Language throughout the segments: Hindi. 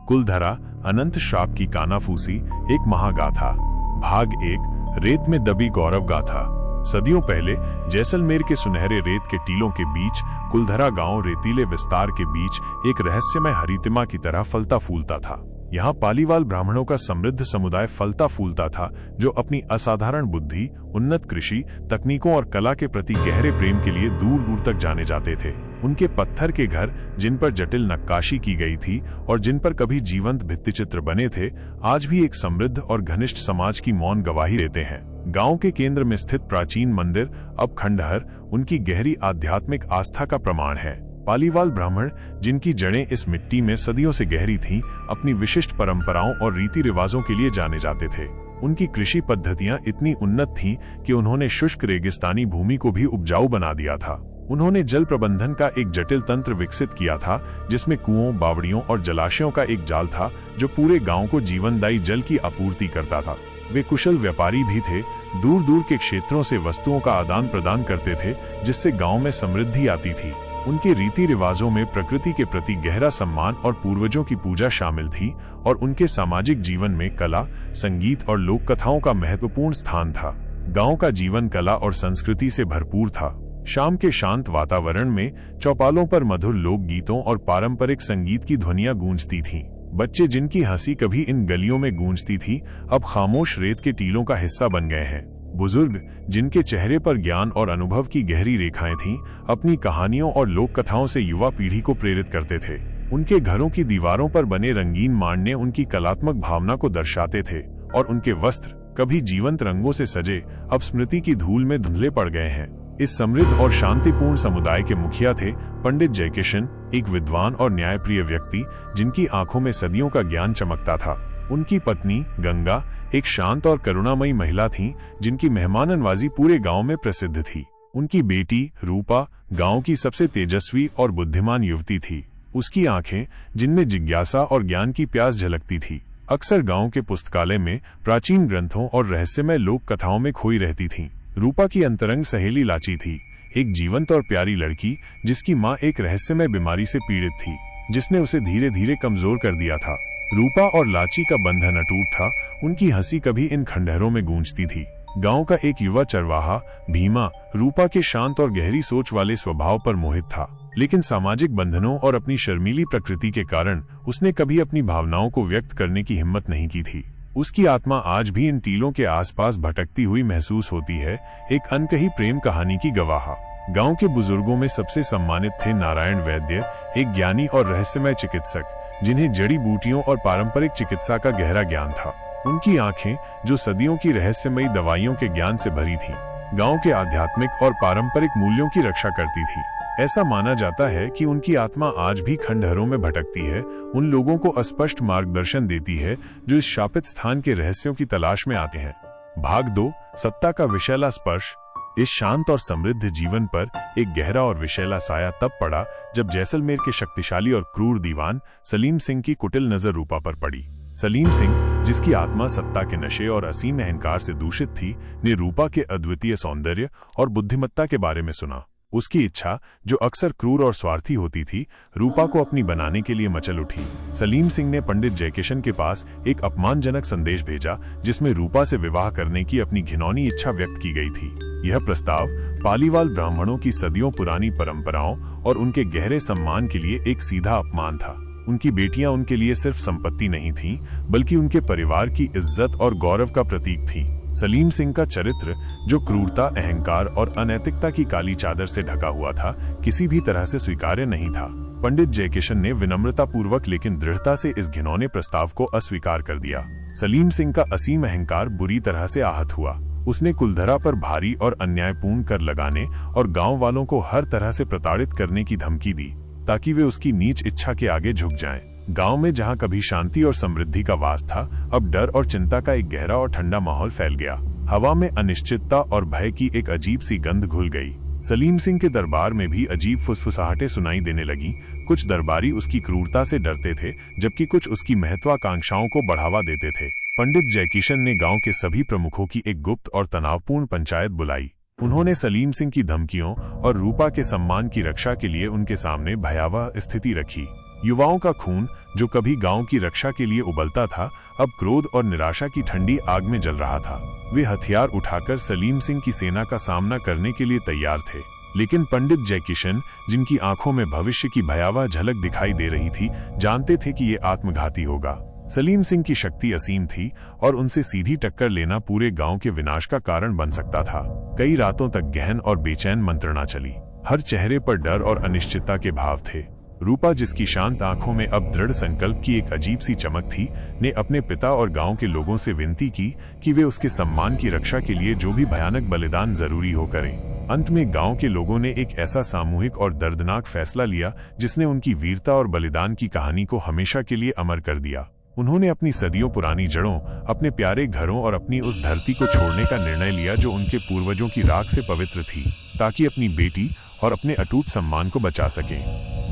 कुलधरा अनंत श्राप की कानाफूसी एक महागाथा। भाग 1 रेत में दबी गौरव गाथा। सदियों पहले जैसलमेर के सुनहरे रेत के टीलों के बीच कुलधरा गांव रेतीले विस्तार के बीच एक रहस्यमय हरितिमा की तरह फलता फूलता था। यहाँ पालीवाल ब्राह्मणों का समृद्ध समुदाय फलता फूलता था, जो अपनी असाधारण बुद्धि, उन्नत कृषि तकनीकों और कला के प्रति गहरे प्रेम के लिए दूर दूर तक जाने जाते थे। उनके पत्थर के घर, जिन पर जटिल नक्काशी की गई थी और जिन पर कभी जीवंत भित्तिचित्र बने थे, आज भी एक समृद्ध और घनिष्ठ समाज की मौन गवाही देते हैं। गांव के केंद्र में स्थित प्राचीन मंदिर, अब खंडहर, उनकी गहरी आध्यात्मिक आस्था का प्रमाण है। पालीवाल ब्राह्मण, जिनकी जड़ें इस मिट्टी में सदियों से गहरी थीं, अपनी विशिष्ट परंपराओं और रीति रिवाजों के लिए जाने जाते थे। उनकी कृषि पद्धतियां इतनी उन्नत थीं कि उन्होंने शुष्क रेगिस्तानी भूमि को भी उपजाऊ बना दिया था। उन्होंने जल प्रबंधन का एक जटिल तंत्र विकसित किया था, जिसमें कुओं, बावड़ियों और जलाशयों का एक जाल था जो पूरे गांव को जीवनदायी जल की आपूर्ति करता था। वे कुशल व्यापारी भी थे, दूर दूर के क्षेत्रों से वस्तुओं का आदान प्रदान करते थे, जिससे गांव में समृद्धि आती थी। उनके रीति रिवाजों में प्रकृति के प्रति गहरा सम्मान और पूर्वजों की पूजा शामिल थी, और उनके सामाजिक जीवन में कला, संगीत और लोक कथाओं का महत्वपूर्ण स्थान था। गांव का जीवन कला और संस्कृति से भरपूर था। शाम के शांत वातावरण में चौपालों पर मधुर लोक गीतों और पारंपरिक संगीत की ध्वनियां गूंजती थीं। बच्चे, जिनकी हंसी कभी इन गलियों में गूंजती थी, अब खामोश रेत के टीलों का हिस्सा बन गए हैं। बुजुर्ग, जिनके चेहरे पर ज्ञान और अनुभव की गहरी रेखाएं थीं, अपनी कहानियों और लोक कथाओं से युवा पीढ़ी को प्रेरित करते थे। उनके घरों की दीवारों पर बने रंगीन मांडने उनकी कलात्मक भावना को दर्शाते थे, और उनके वस्त्र, कभी जीवंत रंगों से सजे, अब स्मृति की धूल में धुंधले पड़ गए हैं। इस समृद्ध और शांतिपूर्ण समुदाय के मुखिया थे पंडित जयकिशन, एक विद्वान और न्यायप्रिय व्यक्ति, जिनकी आंखों में सदियों का ज्ञान चमकता था। उनकी पत्नी गंगा एक शांत और करुणामयी महिला थीं, जिनकी मेहमाननवाजी पूरे गांव में प्रसिद्ध थी। उनकी बेटी रूपा गांव की सबसे तेजस्वी और बुद्धिमान युवती थी। उसकी आंखें, जिनमें जिज्ञासा और ज्ञान की प्यास झलकती थी, अक्सर गांव के पुस्तकालय में प्राचीन ग्रंथों और रहस्यमय लोक कथाओं में खोई रहती थीं। रूपा की अंतरंग सहेली लाची थी, एक जीवंत और प्यारी लड़की, जिसकी मां एक रहस्यमय बीमारी से पीड़ित थी, जिसने उसे धीरे धीरे कमजोर कर दिया था। रूपा और लाची का बंधन अटूट था। उनकी हंसी कभी इन खंडहरों में गूंजती थी। गांव का एक युवा चरवाहा भीमा, रूपा के शांत और गहरी सोच वाले स्वभाव पर मोहित था, लेकिन सामाजिक बंधनों और अपनी शर्मीली प्रकृति के कारण उसने कभी अपनी भावनाओं को व्यक्त करने की हिम्मत नहीं की थी। उसकी आत्मा आज भी इन टीलों के आसपास भटकती हुई महसूस होती है, एक अनकही प्रेम कहानी की गवाह। गांव के बुजुर्गों में सबसे सम्मानित थे नारायण वैद्य, एक ज्ञानी और रहस्यमय चिकित्सक, जिन्हें जड़ी बूटियों और पारंपरिक चिकित्सा का गहरा ज्ञान था। उनकी आंखें, जो सदियों की रहस्यमयी दवाइयों के ज्ञान से भरी थीं, गांव के आध्यात्मिक और पारंपरिक मूल्यों की रक्षा करती थी। ऐसा माना जाता है कि उनकी आत्मा आज भी खंडहरों में भटकती है, उन लोगों को अस्पष्ट मार्गदर्शन देती है जो इस शापित स्थान के रहस्यों की तलाश में आते हैं। भाग 2 सत्ता का विषैला स्पर्श। इस शांत और समृद्ध जीवन पर एक गहरा और विषैला साया तब पड़ा जब जैसलमेर के शक्तिशाली और क्रूर दीवान सलीम सिंह की कुटिल नजर रूपा पर पड़ी। सलीम सिंह, जिसकी आत्मा सत्ता के नशे और असीम अहंकार से दूषित थी, ने रूपा के अद्वितीय सौंदर्य और बुद्धिमत्ता के बारे में सुना। उसकी इच्छा, जो अक्सर क्रूर और स्वार्थी होती थी, रूपा को अपनी बनाने के लिए मचल उठी। सलीम सिंह ने पंडित जयकिशन के पास एक अपमानजनक संदेश भेजा, जिसमें रूपा से विवाह करने की अपनी घिनौनी इच्छा व्यक्त की गई थी। यह प्रस्ताव पालीवाल ब्राह्मणों की सदियों पुरानी परंपराओं और उनके गहरे सम्मान के लिए एक सीधा अपमान था। उनकी बेटियां उनके लिए सिर्फ संपत्ति नहीं थीं, बल्कि उनके परिवार की इज्जत और गौरव का प्रतीक थीं। सलीम सिंह का चरित्र, जो क्रूरता, अहंकार और अनैतिकता की काली चादर से ढका हुआ था, किसी भी तरह से स्वीकार्य नहीं था। पंडित जयकिशन ने विनम्रतापूर्वक लेकिन दृढ़ता से इस घिनौने प्रस्ताव को अस्वीकार कर दिया। सलीम सिंह का असीम अहंकार बुरी तरह से आहत हुआ। उसने कुलधरा पर भारी और अन्यायपूर्ण कर लगाने और गांव वालों को हर तरह से प्रताड़ित करने की धमकी दी, ताकि वे उसकी नीच इच्छा के आगे झुक जाएं। गांव में जहां कभी शांति और समृद्धि का वास था, अब डर और चिंता का एक गहरा और ठंडा माहौल फैल गया। हवा में अनिश्चितता और भय की एक अजीब सी गंध घुल गई। सलीम सिंह के दरबार में भी अजीब फुसफुसाहटें सुनाई देने लगी। कुछ दरबारी उसकी क्रूरता से डरते थे, जबकि कुछ उसकी महत्वाकांक्षाओं को बढ़ावा देते थे। पंडित जयकिशन ने गांव के सभी प्रमुखों की एक गुप्त और तनावपूर्ण पंचायत बुलाई। उन्होंने सलीम सिंह की धमकियों और रूपा के सम्मान की रक्षा के लिए उनके सामने भयावह स्थिति रखी। युवाओं का खून, जो कभी गांव की रक्षा के लिए उबलता था, अब क्रोध और निराशा की ठंडी आग में जल रहा था। वे हथियार उठाकर सलीम सिंह की सेना का सामना करने के लिए तैयार थे, लेकिन पंडित जयकिशन, जिनकी आंखों में भविष्य की भयावह झलक दिखाई दे रही थी, जानते थे कि ये आत्मघाती होगा। सलीम सिंह की शक्ति असीम थी और उनसे सीधी टक्कर लेना पूरे गांव के विनाश का कारण बन सकता था। कई रातों तक गहन और बेचैन मंत्रणा चली। हर चेहरे पर डर और अनिश्चितता के भाव थे। रूपा, जिसकी शांत आंखों में अब दृढ़ संकल्प की एक अजीब सी चमक थी, ने अपने पिता और गांव के लोगों से विनती की कि वे उसके सम्मान की रक्षा के लिए जो भी भयानक बलिदान जरूरी हो करें। अंत में गांव के लोगों ने एक ऐसा सामूहिक और दर्दनाक फैसला लिया जिसने उनकी वीरता और बलिदान की कहानी को हमेशा के लिए अमर कर दिया। उन्होंने अपनी सदियों पुरानी जड़ों, अपने प्यारे घरों और अपनी उस धरती को छोड़ने का निर्णय लिया जो उनके पूर्वजों की राख से पवित्र थी, ताकि अपनी बेटी और अपने अटूट सम्मान को बचा सकें।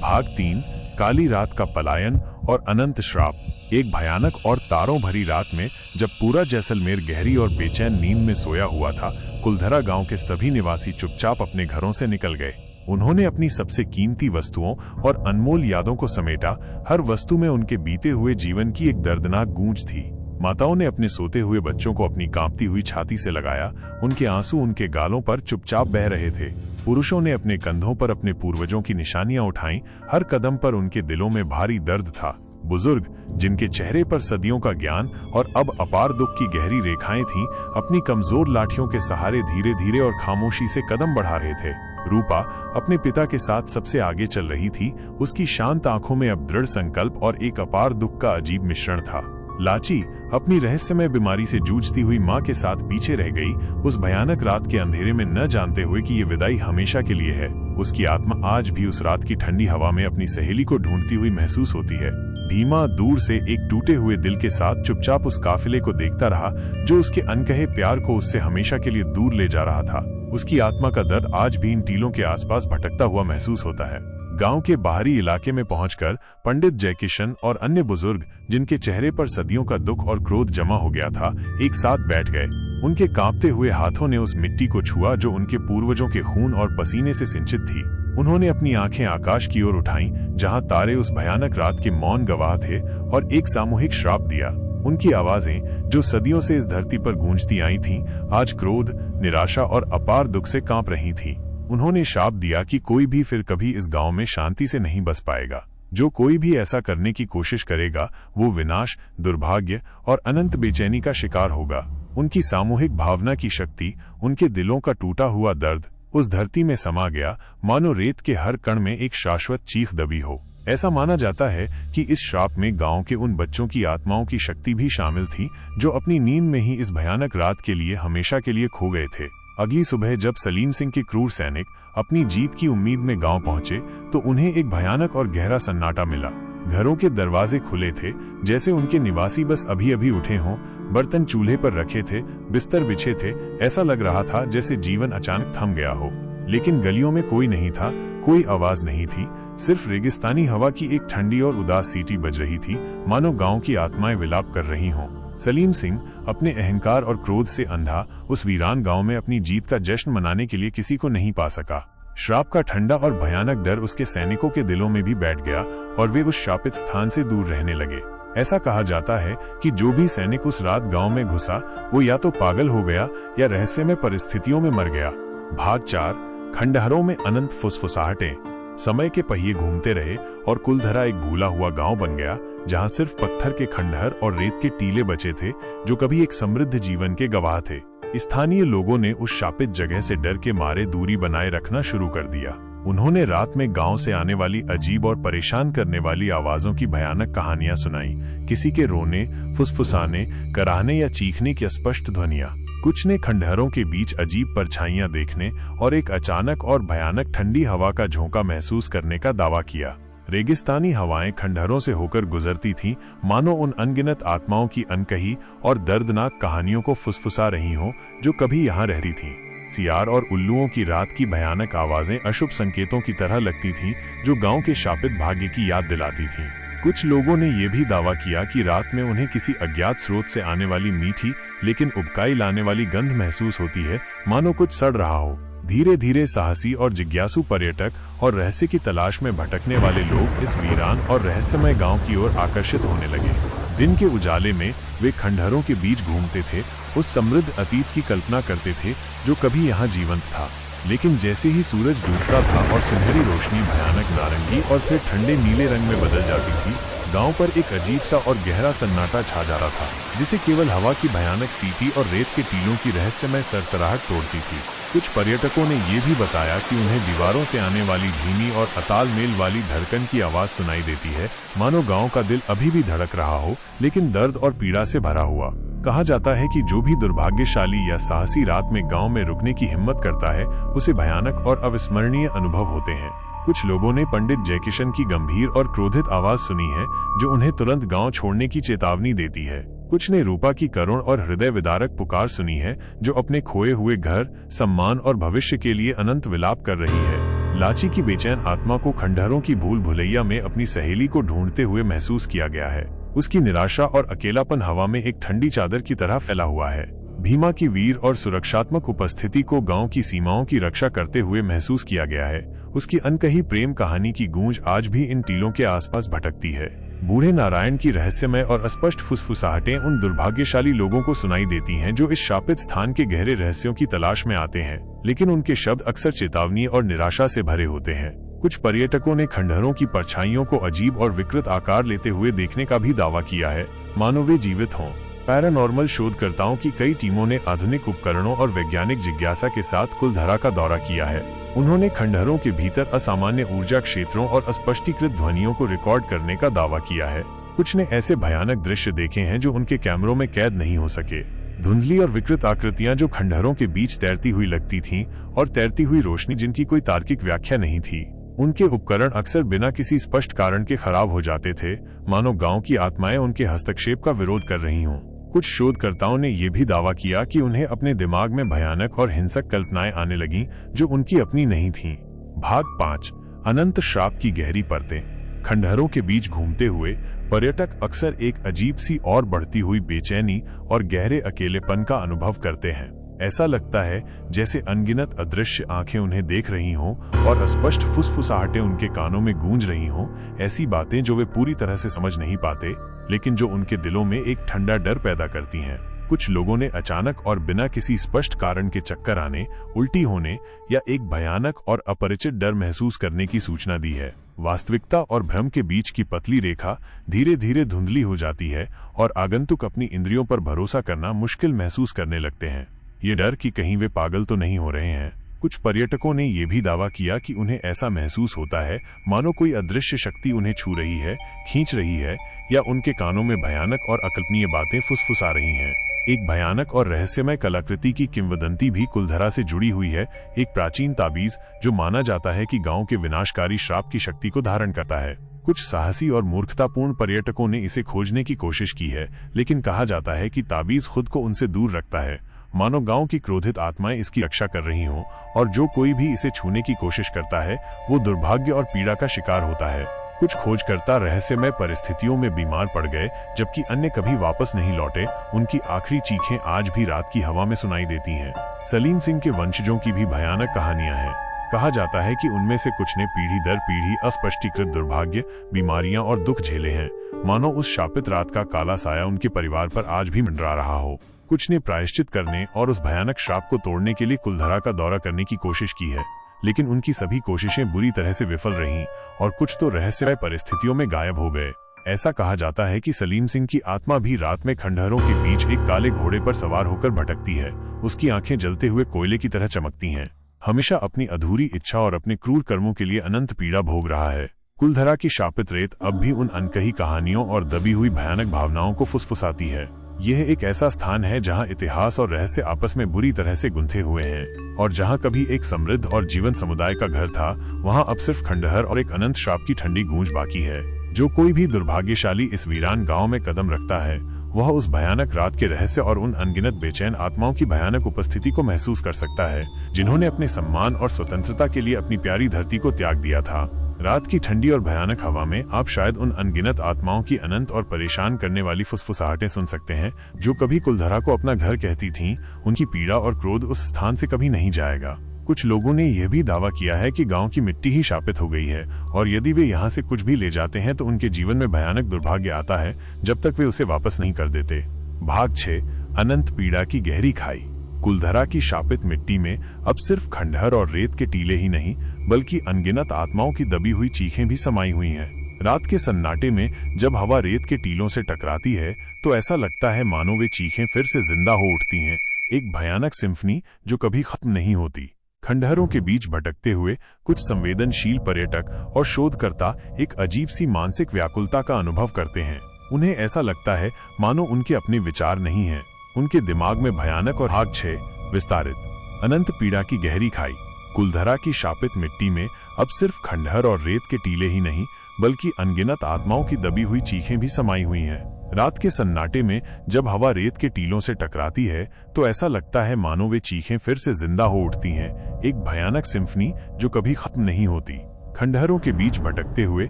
भाग 3, काली रात का पलायन और अनंत श्राप। एक भयानक और तारों भरी रात में, जब पूरा जैसलमेर गहरी और बेचैन नींद में सोया हुआ था, कुलधरा गांव के सभी निवासी चुपचाप अपने घरों से निकल गए। उन्होंने अपनी सबसे कीमती वस्तुओं और अनमोल यादों को समेटा। हर वस्तु में उनके बीते हुए जीवन की एक दर्दनाक गूंज थी। माताओं ने अपने सोते हुए बच्चों को अपनी कांपती हुई छाती से लगाया। उनके आंसू उनके गालों पर चुपचाप बह रहे थे। पुरुषों ने अपने कंधों पर अपने पूर्वजों की निशानियां उठाईं। हर कदम पर उनके दिलों में भारी दर्द था। बुजुर्ग, जिनके चेहरे पर सदियों का ज्ञान और अब अपार दुख की गहरी रेखाएं थीं, अपनी कमजोर लाठियों के सहारे धीरे धीरे और खामोशी से कदम बढ़ा रहे थे। रूपा अपने पिता के साथ सबसे आगे चल रही थी। उसकी शांत आंखों में अब दृढ़ संकल्प और एक अपार दुख का अजीब मिश्रण था। लाची अपनी रहस्यमय बीमारी से जूझती हुई मां के साथ पीछे रह गई, उस भयानक रात के अंधेरे में न जानते हुए कि ये विदाई हमेशा के लिए है। उसकी आत्मा आज भी उस रात की ठंडी हवा में अपनी सहेली को ढूंढती हुई महसूस होती है। भीमा दूर से एक टूटे हुए दिल के साथ चुपचाप उस काफिले को देखता रहा, जो उसके अनकहे प्यार को उससे हमेशा के लिए दूर ले जा रहा था। उसकी आत्मा का दर्द आज भी इन टीलों के आसपास भटकता हुआ महसूस होता है। गांव के बाहरी इलाके में पहुंचकर पंडित जयकिशन और अन्य बुजुर्ग, जिनके चेहरे पर सदियों का दुख और क्रोध जमा हो गया था, एक साथ बैठ गए। उनके कांपते हुए हाथों ने उस मिट्टी को छुआ जो उनके पूर्वजों के खून और पसीने से सिंचित थी। उन्होंने अपनी आंखें आकाश की ओर उठाईं, जहां तारे उस भयानक रात के मौन गवाह थे, और एक सामूहिक श्राप दिया। उनकी आवाजें, जो सदियों से इस धरती पर गूंजती आई थीं, आज क्रोध, निराशा और अपार दुख से कांप रही थीं। उन्होंने शाप दिया कि कोई भी फिर कभी इस गांव में शांति से नहीं बस पाएगा। जो कोई भी ऐसा करने की कोशिश करेगा, वो विनाश, दुर्भाग्य और अनंत बेचैनी का शिकार होगा। उनकी सामूहिक भावना की शक्ति, उनके दिलों का टूटा हुआ दर्द उस धरती में समा गया, मानो रेत के हर कण में एक शाश्वत चीख दबी हो। ऐसा माना जाता है कि इस श्राप में गांव के उन बच्चों की आत्माओं की शक्ति भी शामिल थी, जो अपनी नींद में ही इस भयानक रात के लिए हमेशा के लिए खो गए थे। अगली सुबह जब सलीम सिंह के क्रूर सैनिक अपनी जीत की उम्मीद में गांव पहुंचे, तो उन्हें एक भयानक और गहरा सन्नाटा मिला। घरों के दरवाजे खुले थे, जैसे उनके निवासी बस अभी अभी उठे हों। बर्तन चूल्हे पर रखे थे, बिस्तर बिछे थे। ऐसा लग रहा था जैसे जीवन अचानक थम गया हो। लेकिन गलियों में कोई नहीं था, कोई आवाज नहीं थी। सिर्फ रेगिस्तानी हवा की एक ठंडी और उदास सीटी बज रही थी, मानो गांव की आत्माएं विलाप कर रही हों। सलीम सिंह अपने अहंकार और क्रोध से अंधा उस वीरान गांव में अपनी जीत का जश्न मनाने के लिए किसी को नहीं पा सका। श्राप का ठंडा और भयानक डर उसके सैनिकों के दिलों में भी बैठ गया और वे उस शापित स्थान से दूर रहने लगे। ऐसा कहा जाता है कि जो भी सैनिक उस रात गांव में घुसा, वो या तो पागल हो गया या रहस्यमय परिस्थितियों में मर गया। भाग 4, खंडहरों में अनंत फुसफुसाहटें। समय के पहिए घूमते रहे और कुलधरा एक भूला हुआ गांव बन गया, जहां सिर्फ पत्थर के खंडहर और रेत के टीले बचे थे, जो कभी एक समृद्ध जीवन के गवाह थे। स्थानीय लोगों ने उस शापित जगह से डर के मारे दूरी बनाए रखना शुरू कर दिया। उन्होंने रात में गांव से आने वाली अजीब और परेशान करने वाली आवाजों की भयानक कहानियां सुनाई। किसी के रोने, फुसफुसाने, कराहने या चीखने की अस्पष्ट ध्वनियां। कुछ ने खंडहरों के बीच अजीब परछाइयां देखने और एक अचानक और भयानक ठंडी हवा का झोंका महसूस करने का दावा किया। रेगिस्तानी हवाएं खंडहरों से होकर गुजरती थीं, मानो उन अनगिनत आत्माओं की अनकही और दर्दनाक कहानियों को फुसफुसा रही हों, जो कभी यहाँ रहती थीं। सियार और उल्लुओं की रात की भयानक आवाजें अशुभ संकेतों की तरह लगती थीं, जो गांव के शापित भाग्य की याद दिलाती थीं। कुछ लोगों ने यह भी दावा किया कि रात में उन्हें किसी अज्ञात स्रोत से आने वाली मीठी लेकिन उबकाई लाने वाली गंध महसूस होती है, मानो कुछ सड़ रहा हो। धीरे धीरे साहसी और जिज्ञासु पर्यटक और रहस्य की तलाश में भटकने वाले लोग इस वीरान और रहस्यमय गांव की ओर आकर्षित होने लगे। दिन के उजाले में वे खंडहरों के बीच घूमते थे, उस समृद्ध अतीत की कल्पना करते थे जो कभी यहाँ जीवंत था। लेकिन जैसे ही सूरज डूबता था और सुनहरी रोशनी भयानक नारंगी और फिर ठंडे नीले रंग में बदल जाती थी, गांव पर एक अजीब सा और गहरा सन्नाटा छा जाता था, जिसे केवल हवा की भयानक सीटी और रेत के टीलों की रहस्यमय सरसराहट तोड़ती थी। कुछ पर्यटकों ने यह भी बताया कि उन्हें दीवारों से आने वाली धीमी और अतालमेल वाली धड़कन की आवाज सुनाई देती है, मानो गांव का दिल अभी भी धड़क रहा हो, लेकिन दर्द और पीड़ा से भरा हुआ। कहा जाता है कि जो भी दुर्भाग्यशाली या साहसी रात में गांव में रुकने की हिम्मत करता है, उसे भयानक और अविस्मरणीय अनुभव होते हैं। कुछ लोगों ने पंडित जयकिशन की गंभीर और क्रोधित आवाज सुनी है, जो उन्हें तुरंत गांव छोड़ने की चेतावनी देती है। कुछ ने रूपा की करुण और हृदय विदारक पुकार सुनी है, जो अपने खोए हुए घर, सम्मान और भविष्य के लिए अनंत विलाप कर रही है। लाची की बेचैन आत्मा को खंडहरों की भूल भुलैया में अपनी सहेली को ढूंढते हुए महसूस किया गया है। उसकी निराशा और अकेलापन हवा में एक ठंडी चादर की तरह फैला हुआ है। भीमा की वीर और सुरक्षात्मक उपस्थिति को गांव की सीमाओं की रक्षा करते हुए महसूस किया गया है। उसकी अनकही प्रेम कहानी की गूंज आज भी इन टीलों के आसपास भटकती है। बूढ़े नारायण की रहस्यमय और अस्पष्ट फुसफुसाहटें उन दुर्भाग्यशाली लोगों को सुनाई देती हैं जो इस शापित स्थान के गहरे रहस्यों की तलाश में आते हैं, लेकिन उनके शब्द अक्सर चेतावनी और निराशा से भरे होते हैं। कुछ पर्यटकों ने खंडहरों की परछाइयों को अजीब और विकृत आकार लेते हुए देखने का भी दावा किया है, मानो वे जीवित हों। पैरानॉर्मल शोधकर्ताओं की कई टीमों ने आधुनिक उपकरणों और वैज्ञानिक जिज्ञासा के साथ कुलधरा का दौरा किया है। उन्होंने खंडहरों के भीतर असामान्य ऊर्जा क्षेत्रों और अस्पष्टीकृत ध्वनियों को रिकॉर्ड करने का दावा किया है। कुछ ने ऐसे भयानक दृश्य देखे हैं जो उनके कैमरों में कैद नहीं हो सके। धुंधली और विकृत आकृतियां जो खंडहरों के बीच तैरती हुई लगती थीं, और तैरती हुई रोशनी जिनकी कोई तार्किक व्याख्या नहीं थी। उनके उपकरण अक्सर बिना किसी स्पष्ट कारण के खराब हो जाते थे, मानो गांव की आत्माएं उनके हस्तक्षेप का विरोध कर रही हों। कुछ शोधकर्ताओं ने यह भी दावा किया कि उन्हें अपने दिमाग में भयानक और हिंसक कल्पनाएं आने लगीं, जो उनकी अपनी नहीं थीं। भाग 5, अनंत श्राप की गहरी परतें। खंडहरों के बीच घूमते हुए पर्यटक अक्सर एक अजीब सी और बढ़ती हुई बेचैनी और गहरे अकेलेपन का अनुभव करते हैं। ऐसा लगता है जैसे अनगिनत अदृश्य आंखें उन्हें देख रही हों और अस्पष्ट फुसफुसाहटें उनके कानों में गूंज रही हों, ऐसी बातें जो वे पूरी तरह से समझ नहीं पाते, लेकिन जो उनके दिलों में एक ठंडा डर पैदा करती हैं। कुछ लोगों ने अचानक और बिना किसी स्पष्ट कारण के चक्कर आने, उल्टी होने या एक भयानक और अपरिचित डर महसूस करने की सूचना दी है। वास्तविकता और भ्रम के बीच की पतली रेखा धीरे धीरे धुंधली हो जाती है और आगंतुक अपनी इंद्रियों पर भरोसा करना मुश्किल महसूस करने लगते हैं। ये डर कि कहीं वे पागल तो नहीं हो रहे हैं। कुछ पर्यटकों ने यह भी दावा किया कि उन्हें ऐसा महसूस होता है मानो कोई अदृश्य शक्ति उन्हें छू रही है, खींच रही है, या उनके कानों में भयानक और अकल्पनीय बातें फुसफुसा रही हैं। एक भयानक और रहस्यमय कलाकृति की किंवदंती भी कुलधरा से जुड़ी हुई है, एक प्राचीन ताबीज जो माना जाता है कि गांव के विनाशकारी श्राप की शक्ति को धारण करता है। कुछ साहसी और मूर्खतापूर्ण पर्यटकों ने इसे खोजने की कोशिश की है, लेकिन कहा जाता है कि ताबीज खुद को उनसे दूर रखता है, मानो गांव की क्रोधित आत्माएं इसकी रक्षा कर रही हों, और जो कोई भी इसे छूने की कोशिश करता है वो दुर्भाग्य और पीड़ा का शिकार होता है। कुछ खोजकर्ता रहस्यमय परिस्थितियों में बीमार पड़ गए, जबकि अन्य कभी वापस नहीं लौटे। उनकी आखिरी चीखें आज भी रात की हवा में सुनाई देती हैं। सलीम सिंह के वंशजों की भी भयानक कहानियां हैं। कहा जाता है कि उनमें से कुछ ने पीढ़ी दर पीढ़ी अस्पष्टीकृत दुर्भाग्य, बीमारियां और दुख झेले हैं, मानो उस शापित रात का काला साया उनके परिवार पर आज भी मंडरा रहा हो। कुछ ने प्रायश्चित करने और उस भयानक श्राप को तोड़ने के लिए कुलधरा का दौरा करने की कोशिश की है, लेकिन उनकी सभी कोशिशें बुरी तरह से विफल रहीं और कुछ तो रहस्यमय परिस्थितियों में गायब हो गए। ऐसा कहा जाता है कि सलीम सिंह की आत्मा भी रात में खंडहरों के बीच एक काले घोड़े पर सवार होकर भटकती है। उसकी आंखें जलते हुए कोयले की तरह चमकती हैं। हमेशा अपनी अधूरी इच्छा और अपने क्रूर कर्मों के लिए अनंत पीड़ा भोग रहा है। कुलधरा की शापित रेत अब भी उन अनकही कहानियों और दबी हुई भयानक भावनाओं को फुसफुसाती है। यह एक ऐसा स्थान है जहां इतिहास और रहस्य आपस में बुरी तरह से गुंथे हुए हैं, और जहां कभी एक समृद्ध और जीवंत समुदाय का घर था, वहां अब सिर्फ खंडहर और एक अनंत श्राप की ठंडी गूंज बाकी है। जो कोई भी दुर्भाग्यशाली इस वीरान गांव में कदम रखता है, वह उस भयानक रात के रहस्य और उन अनगिनत बेचैन आत्माओं की भयानक उपस्थिति को महसूस कर सकता है, जिन्होंने अपने सम्मान और स्वतंत्रता के लिए अपनी प्यारी धरती को त्याग दिया था। रात की ठंडी और भयानक हवा में आप शायद उन अनगिनत आत्माओं की अनंत और परेशान करने वाली फुसफुसाहटें सुन सकते हैं, जो कभी कुलधरा को अपना घर कहती थीं। उनकी पीड़ा और क्रोध उस स्थान से कभी नहीं जाएगा। कुछ लोगों ने यह भी दावा किया है कि गांव की मिट्टी ही शापित हो गई है और यदि वे यहाँ से कुछ भी ले जाते हैं तो उनके जीवन में भयानक दुर्भाग्य आता है जब तक वे उसे वापस नहीं कर देते। भाग 6 अनंत पीड़ा की गहरी खाई। कुलधरा की शापित मिट्टी में अब सिर्फ खंडहर और रेत के टीले ही नहीं बल्कि अनगिनत आत्माओं की दबी हुई चीखें भी समाई हुई हैं। रात के सन्नाटे में जब हवा रेत के टीलों से टकराती है तो ऐसा लगता है मानो वे चीखें फिर से जिंदा हो उठती हैं, एक भयानक सिम्फनी जो कभी खत्म नहीं होती। खंडहरों के बीच भटकते हुए कुछ संवेदनशील पर्यटक और शोधकर्ता एक अजीब सी मानसिक व्याकुलता का अनुभव करते हैं। उन्हें ऐसा लगता है मानो उनके अपने विचार नहीं हैं, उनके दिमाग में भयानक और भाग 6 विस्तारित अनंत पीड़ा की गहरी खाई। कुलधरा की शापित मिट्टी में अब सिर्फ खंडहर और रेत के टीले ही नहीं बल्कि अनगिनत आत्माओं की दबी हुई चीखें भी समाई हुई हैं। रात के सन्नाटे में जब हवा रेत के टीलों से टकराती है तो ऐसा लगता है मानो वे चीखें फिर से जिंदा हो उठती हैं, एक भयानक सिम्फनी जो कभी खत्म नहीं होती। खंडहरों के बीच भटकते हुए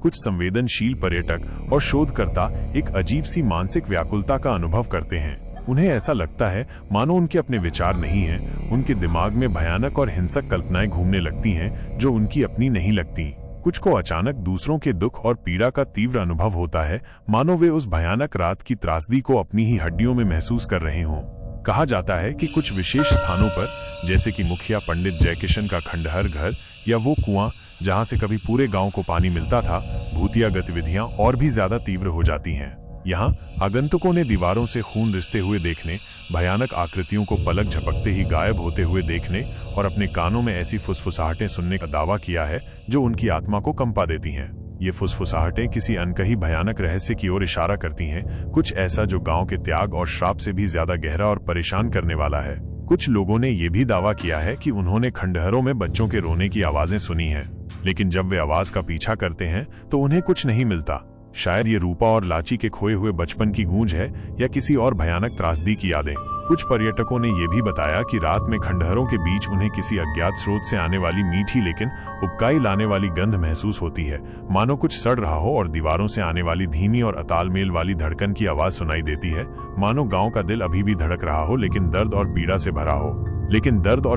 कुछ संवेदनशील पर्यटक और शोधकर्ता एक अजीब सी मानसिक व्याकुलता का अनुभव करते हैं। उन्हें ऐसा लगता है मानो उनके अपने विचार नहीं हैं, उनके दिमाग में भयानक और हिंसक कल्पनाएं घूमने लगती हैं जो उनकी अपनी नहीं लगती। कुछ को अचानक दूसरों के दुख और पीड़ा का तीव्र अनुभव होता है, मानो वे उस भयानक रात की त्रासदी को अपनी ही हड्डियों में महसूस कर रहे हों। कहा जाता है कि कुछ विशेष स्थानों पर, जैसे कि मुखिया पंडित जयकिशन का खंडहर घर या वो कुआं जहां से कभी पूरे गांव को पानी मिलता था, भूतिया गतिविधियां और भी ज्यादा तीव्र हो जाती हैं। यहाँ आगंतुकों ने दीवारों से खून रिसते हुए देखने, भयानक आकृतियों को पलक झपकते ही गायब होते हुए देखने और अपने कानों में ऐसी फुसफुसाहटें सुनने का दावा किया है जो उनकी आत्मा को कंपा देती हैं। ये फुसफुसाहटें किसी अनकही भयानक रहस्य की ओर इशारा करती हैं, कुछ ऐसा जो गांव के त्याग और श्राप से भी ज्यादा गहरा और परेशान करने वाला है। कुछ लोगों ने यह भी दावा किया है कि उन्होंने खंडहरों में बच्चों के रोने की आवाजें सुनी हैं, लेकिन जब वे आवाज का पीछा करते हैं तो उन्हें कुछ नहीं मिलता। शायद ये रूपा और लाची के खोए हुए बचपन की गूंज है या किसी और भयानक त्रासदी की यादें। कुछ पर्यटकों ने यह भी बताया कि रात में खंडहरों के बीच उन्हें किसी अज्ञात स्रोत से आने वाली मीठी लेकिन उबकाई लाने वाली गंध महसूस होती है, मानो कुछ सड़ रहा हो, और दीवारों से आने वाली धीमी और अतालमेल वाली धड़कन की आवाज सुनाई देती है, मानो गांव का दिल अभी भी धड़क रहा हो लेकिन दर्द और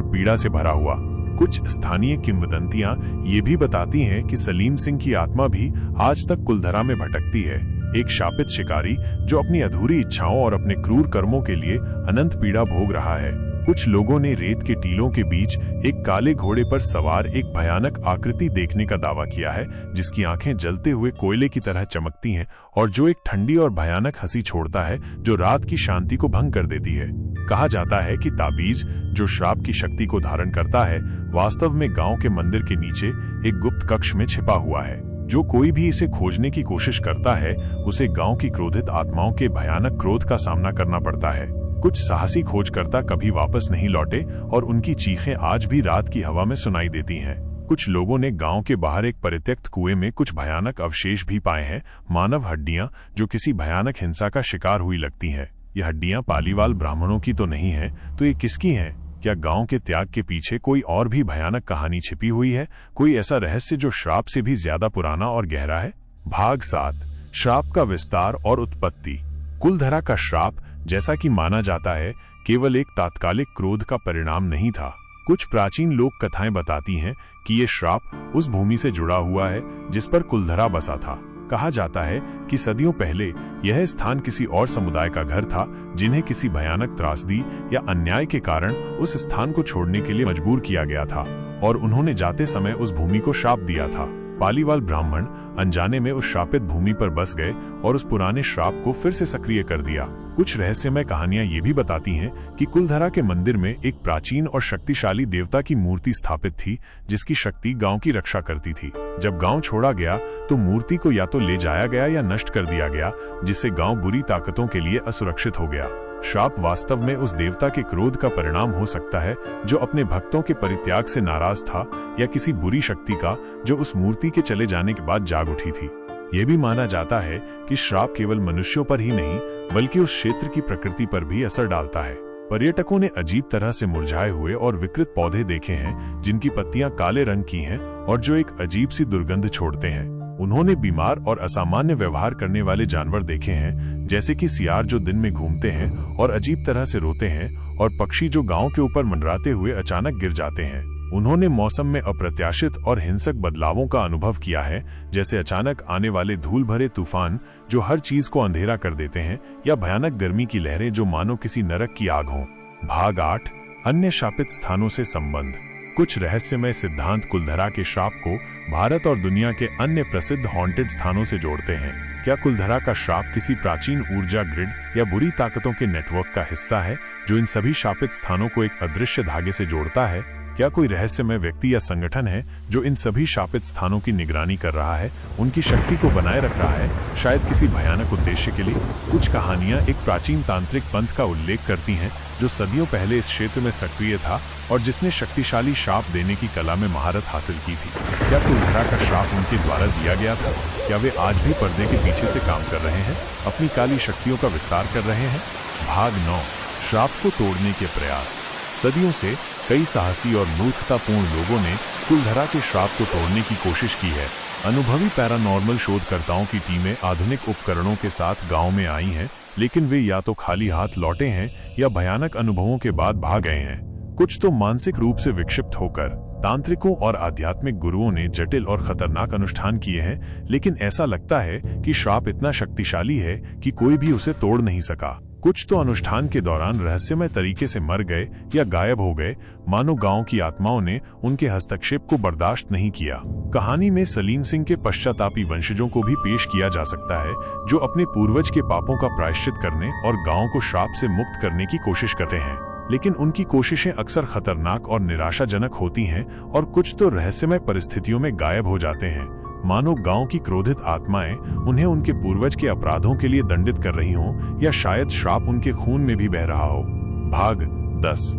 पीड़ा से भरा हुआ। कुछ स्थानीय किंवदंतियां ये भी बताती हैं कि सलीम सिंह की आत्मा भी आज तक कुलधरा में भटकती है, एक शापित शिकारी जो अपनी अधूरी इच्छाओं और अपने क्रूर कर्मों के लिए अनंत पीड़ा भोग रहा है। कुछ लोगों ने रेत के टीलों के बीच एक काले घोड़े पर सवार एक भयानक आकृति देखने का दावा किया है, जिसकी आंखें जलते हुए कोयले की तरह चमकती हैं और जो एक ठंडी और भयानक हंसी छोड़ता है जो रात की शांति को भंग कर देती है। कहा जाता है कि ताबीज जो श्राप की शक्ति को धारण करता है वास्तव में गांव के मंदिर के नीचे एक गुप्त कक्ष में छिपा हुआ है। जो कोई भी इसे खोजने की कोशिश करता है उसे गांव की क्रोधित आत्माओं के भयानक क्रोध का सामना करना पड़ता है। कुछ साहसी खोजकर्ता कभी वापस नहीं लौटे और उनकी चीखें आज भी रात की हवा में सुनाई देती हैं। कुछ लोगों ने गांव के बाहर एक परित्यक्त कुएं में कुछ भयानक अवशेष भी पाए हैं, मानव हड्डियां जो किसी भयानक हिंसा का शिकार हुई लगती हैं। ये हड्डियां पालीवाल ब्राह्मणों की तो नहीं है, तो ये किसकी हैं? क्या गांव के त्याग के पीछे कोई और भी भयानक कहानी छिपी हुई है, कोई ऐसा रहस्य जो श्राप से भी ज्यादा पुराना और गहरा है? भाग 7 श्राप का विस्तार और उत्पत्ति। कुलधरा का श्राप, जैसा कि माना जाता है, केवल एक तात्कालिक क्रोध का परिणाम नहीं था। कुछ प्राचीन लोक कथाएं बताती हैं कि ये श्राप उस भूमि से जुड़ा हुआ है जिस पर कुलधरा बसा था। कहा जाता है कि सदियों पहले यह स्थान किसी और समुदाय का घर था जिन्हें किसी भयानक त्रासदी या अन्याय के कारण उस स्थान को छोड़ने के लिए मजबूर किया गया था और उन्होंने जाते समय उस भूमि को श्राप दिया था। पालीवाल ब्राह्मण अनजाने में उस श्रापित भूमि पर बस गए और उस पुराने श्राप को फिर से सक्रिय कर दिया। कुछ रहस्यमय कहानियां ये भी बताती हैं कि कुलधरा के मंदिर में एक प्राचीन और शक्तिशाली देवता की मूर्ति स्थापित थी जिसकी शक्ति गांव की रक्षा करती थी। जब गांव छोड़ा गया तो मूर्ति को या तो ले जाया गया या नष्ट कर दिया गया, जिससे गांव बुरी ताकतों के लिए असुरक्षित हो गया। श्राप वास्तव में उस देवता के क्रोध का परिणाम हो सकता है जो अपने भक्तों के परित्याग से नाराज था, या किसी बुरी शक्ति का जो उस मूर्ति के चले जाने के बाद जाग उठी थी। यह भी माना जाता है कि श्राप केवल मनुष्यों पर ही नहीं बल्कि उस क्षेत्र की प्रकृति पर भी असर डालता है। पर्यटकों ने अजीब तरह से मुरझाए हुए और विकृत पौधे देखे हैं जिनकी पत्तियां काले रंग की हैं और जो एक अजीब सी दुर्गंध छोड़ते हैं। उन्होंने बीमार और असामान्य व्यवहार करने वाले जानवर देखे हैं, जैसे कि सियार जो दिन में घूमते हैं और अजीब तरह से रोते हैं, और पक्षी जो गांव के ऊपर मंडराते हुए अचानक गिर जाते हैं। उन्होंने मौसम में अप्रत्याशित और हिंसक बदलावों का अनुभव किया है, जैसे अचानक आने वाले धूल भरे तूफान जो हर चीज को अंधेरा कर देते हैं, या भयानक गर्मी की लहरें जो मानो किसी नरक की आग हों। भाग 8, अन्य शापित स्थानों से संबंध। कुछ रहस्यमय सिद्धांत कुलधरा के श्राप को भारत और दुनिया के अन्य प्रसिद्ध हॉन्टेड स्थानों से जोड़ते हैं। क्या कुलधरा का श्राप किसी प्राचीन ऊर्जा ग्रिड या बुरी ताकतों के नेटवर्क का हिस्सा है जो इन सभी शापित स्थानों को एक अदृश्य धागे से जोड़ता है? क्या कोई रहस्यमय व्यक्ति या संगठन है जो इन सभी शापित स्थानों की निगरानी कर रहा है, उनकी शक्ति को बनाए रख रहा है, शायद किसी भयानक उद्देश्य के लिए? कुछ कहानियां एक प्राचीन तांत्रिक पंथ का उल्लेख करती हैं जो सदियों पहले इस क्षेत्र में सक्रिय था और जिसने शक्तिशाली श्राप देने की कला में महारत हासिल की थी। क्या कुलधरा का श्राप उनके द्वारा दिया गया था? क्या वे आज भी पर्दे के पीछे से काम कर रहे हैं, अपनी काली शक्तियों का विस्तार कर रहे हैं? भाग 9, श्राप को तोड़ने के प्रयास। सदियों से कई साहसी और मूर्खतापूर्ण लोगों ने कुलधरा के श्राप को तोड़ने की कोशिश की है। अनुभवी पैरानॉर्मल शोधकर्ताओं की टीमें आधुनिक उपकरणों के साथ गांव में आई हैं, लेकिन वे या तो खाली हाथ लौटे हैं या भयानक अनुभवों के बाद भाग गए हैं। कुछ तो मानसिक रूप से विक्षिप्त होकर। तांत्रिकों और आध्यात्मिक गुरुओं ने जटिल और खतरनाक अनुष्ठान किए हैं, लेकिन ऐसा लगता है कि श्राप इतना शक्तिशाली है कि कोई भी उसे तोड़ नहीं सका। कुछ तो अनुष्ठान के दौरान रहस्यमय तरीके से मर गए या गायब हो गए, मानो गांव की आत्माओं ने उनके हस्तक्षेप को बर्दाश्त नहीं किया। कहानी में सलीम सिंह के पश्चातापी वंशजों को भी पेश किया जा सकता है, जो अपने पूर्वज के पापों का प्रायश्चित करने और गांव को श्राप से मुक्त करने की कोशिश करते हैं, लेकिन उनकी कोशिशें अक्सर खतरनाक और निराशाजनक होती हैं और कुछ तो रहस्यमय परिस्थितियों में गायब हो जाते हैं, मानो गांव की क्रोधित आत्माएं उन्हें उनके पूर्वज के अपराधों के लिए दंडित कर रही हों, या शायद श्राप उनके खून में भी बह रहा हो। भाग 10,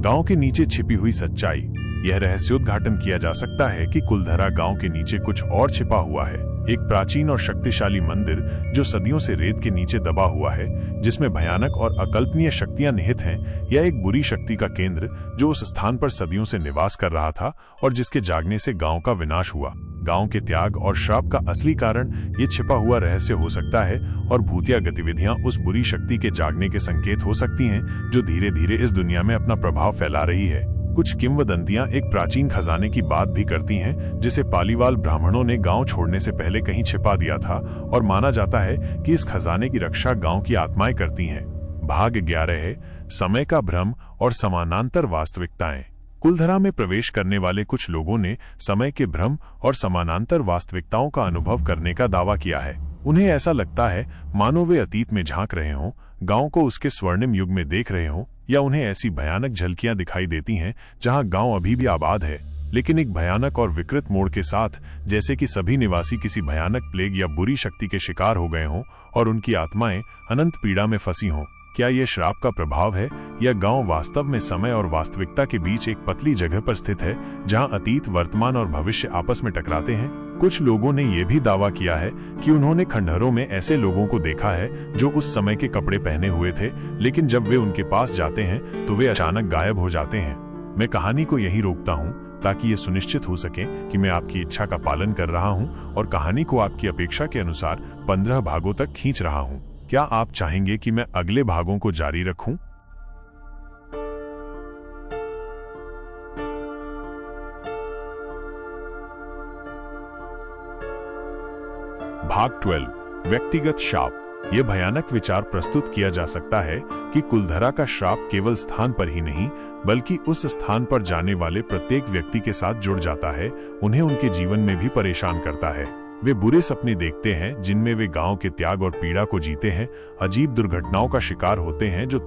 गांव के नीचे छिपी हुई सच्चाई। यह रहस्योद्घाटन किया जा सकता है कि कुलधरा गांव के नीचे कुछ और छिपा हुआ है, एक प्राचीन और शक्तिशाली मंदिर जो सदियों से रेत के नीचे दबा हुआ है, जिसमें भयानक और अकल्पनीय शक्तियां निहित हैं, या एक बुरी शक्ति का केंद्र जो उस स्थान पर सदियों से निवास कर रहा था और जिसके जागने से गांव का विनाश हुआ। गांव के त्याग और श्राप का असली कारण ये छिपा हुआ रहस्य हो सकता है, और भूतिया गतिविधियां उस बुरी शक्ति के जागने के संकेत हो सकती हैं जो धीरे धीरे इस दुनिया में अपना प्रभाव फैला रही है। कुछ किंवदंतियां एक प्राचीन खजाने की बात भी करती हैं, जिसे पालीवाल ब्राह्मणों ने गांव छोड़ने से पहले कहीं छिपा दिया था, और माना जाता है कि इस खजाने की रक्षा गांव की आत्माएं करती हैं। भाग 11 है, समय का भ्रम और समानांतर वास्तविकताएं। कुलधरा में प्रवेश करने वाले कुछ लोगों ने समय के भ्रम और समानांतर वास्तविकताओं का अनुभव करने का दावा किया है। उन्हें ऐसा लगता है मानो वे अतीत में झांक रहे हों, गांव को उसके स्वर्णिम युग में देख रहे हों, या उन्हें ऐसी भयानक झलकियां दिखाई देती हैं जहां गांव अभी भी आबाद है, लेकिन एक भयानक और विकृत मोड़ के साथ, जैसे कि सभी निवासी किसी भयानक प्लेग या बुरी शक्ति के शिकार हो गए हों और उनकी आत्माएं अनंत पीड़ा में फंसी हों। क्या यह श्राप का प्रभाव है, या गांव वास्तव में समय और वास्तविकता के बीच एक पतली जगह पर स्थित है जहां अतीत, वर्तमान और भविष्य आपस में टकराते हैं? कुछ लोगों ने यह भी दावा किया है कि उन्होंने खंडहरों में ऐसे लोगों को देखा है जो उस समय के कपड़े पहने हुए थे, लेकिन जब वे उनके पास जाते हैं तो वे अचानक गायब हो जाते हैं। मैं कहानी को यहीं रोकता हूं ताकि ये सुनिश्चित हो सके कि मैं आपकी इच्छा का पालन कर रहा हूं और कहानी को आपकी अपेक्षा के अनुसार 15 भागों तक खींच रहा हूं। क्या आप चाहेंगे कि मैं अगले भागों को जारी रखूं? भाग 12, व्यक्तिगत श्राप। यह भयानक विचार प्रस्तुत किया जा सकता है कि कुलधरा का श्राप केवल स्थान पर ही नहीं, बल्कि उस स्थान पर जाने वाले प्रत्येक व्यक्ति के साथ जुड़ जाता है, उन्हें उनके जीवन में भी परेशान करता है। वे बुरे सपने देखते हैं जिनमें वे गांव के त्याग और पीड़ा को जीते हैं, अजीब दुर्घटनाओं का शिकार होते हैं जो